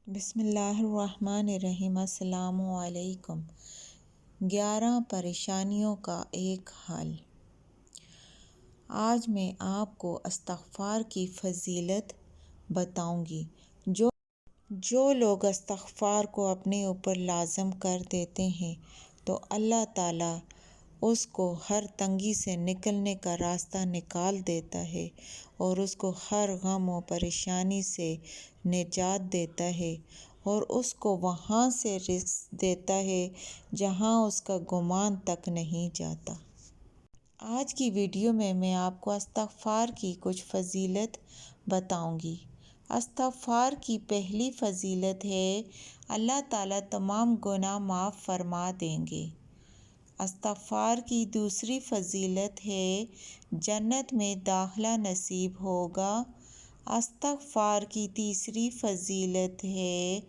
بسم اللہ الرحمن الرحیم۔ السلام علیکم۔ 11 پریشانیوں کا ایک حل۔ آج میں آپ کو استغفار کی فضیلت بتاؤں گی۔ جو لوگ استغفار کو اپنے اوپر لازم کر دیتے ہیں تو اللہ تعالیٰ اس کو ہر تنگی سے نکلنے کا راستہ نکال دیتا ہے اور اس کو ہر غم و پریشانی سے نجات دیتا ہے اور اس کو وہاں سے رزق دیتا ہے جہاں اس کا گمان تک نہیں جاتا۔ آج کی ویڈیو میں آپ کو استغفار کی کچھ فضیلت بتاؤں گی۔ استغفار کی پہلی فضیلت ہے اللہ تعالیٰ تمام گناہ معاف فرما دیں گے۔ استغفار کی دوسری فضیلت ہے جنت میں داخلہ نصیب ہوگا۔ استغفار کی تیسری فضیلت ہے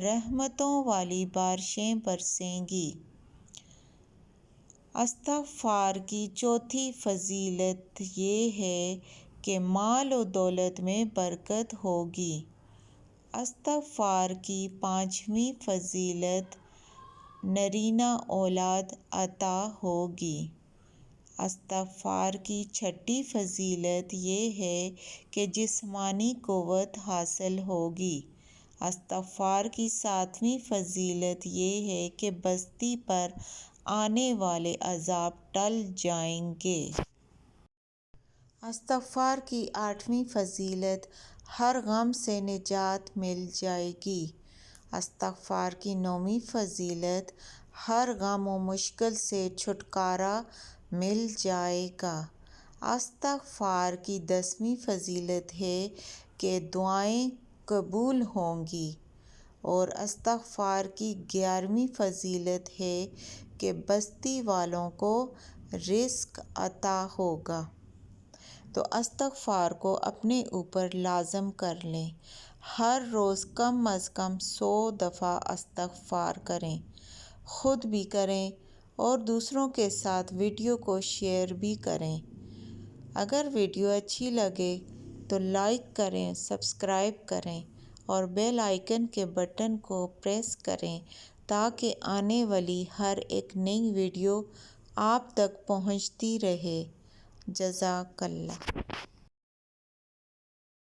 رحمتوں والی بارشیں برسیں گی۔ استغفار کی چوتھی فضیلت یہ ہے کہ مال و دولت میں برکت ہوگی۔ استغفار کی پانچویں فضیلت نرینہ اولاد عطا ہوگی۔ استغفار کی چھٹی فضیلت یہ ہے کہ جسمانی قوت حاصل ہوگی۔ استغفار کی ساتویں فضیلت یہ ہے کہ بستی پر آنے والے عذاب ٹل جائیں گے۔ استغفار کی آٹھویں فضیلت ہر غم سے نجات مل جائے گی۔ استغفار کی نویں فضیلت ہر غم و مشکل سے چھٹکارا مل جائے گا۔ استغفار کی 10ویں فضیلت ہے کہ دعائیں قبول ہوں گی اور استغفار کی 11ویں فضیلت ہے کہ بستی والوں کو رزق عطا ہوگا۔ تو استغفار کو اپنے اوپر لازم کر لیں۔ ہر روز کم از کم 100 دفعہ استغفار کریں، خود بھی کریں اور دوسروں کے ساتھ ویڈیو کو شیئر بھی کریں۔ اگر ویڈیو اچھی لگے تو لائک کریں، سبسکرائب کریں اور بیل آئیکن کے بٹن کو پریس کریں تاکہ آنے والی ہر ایک نئی ویڈیو آپ تک پہنچتی رہے۔ جزاک اللہ۔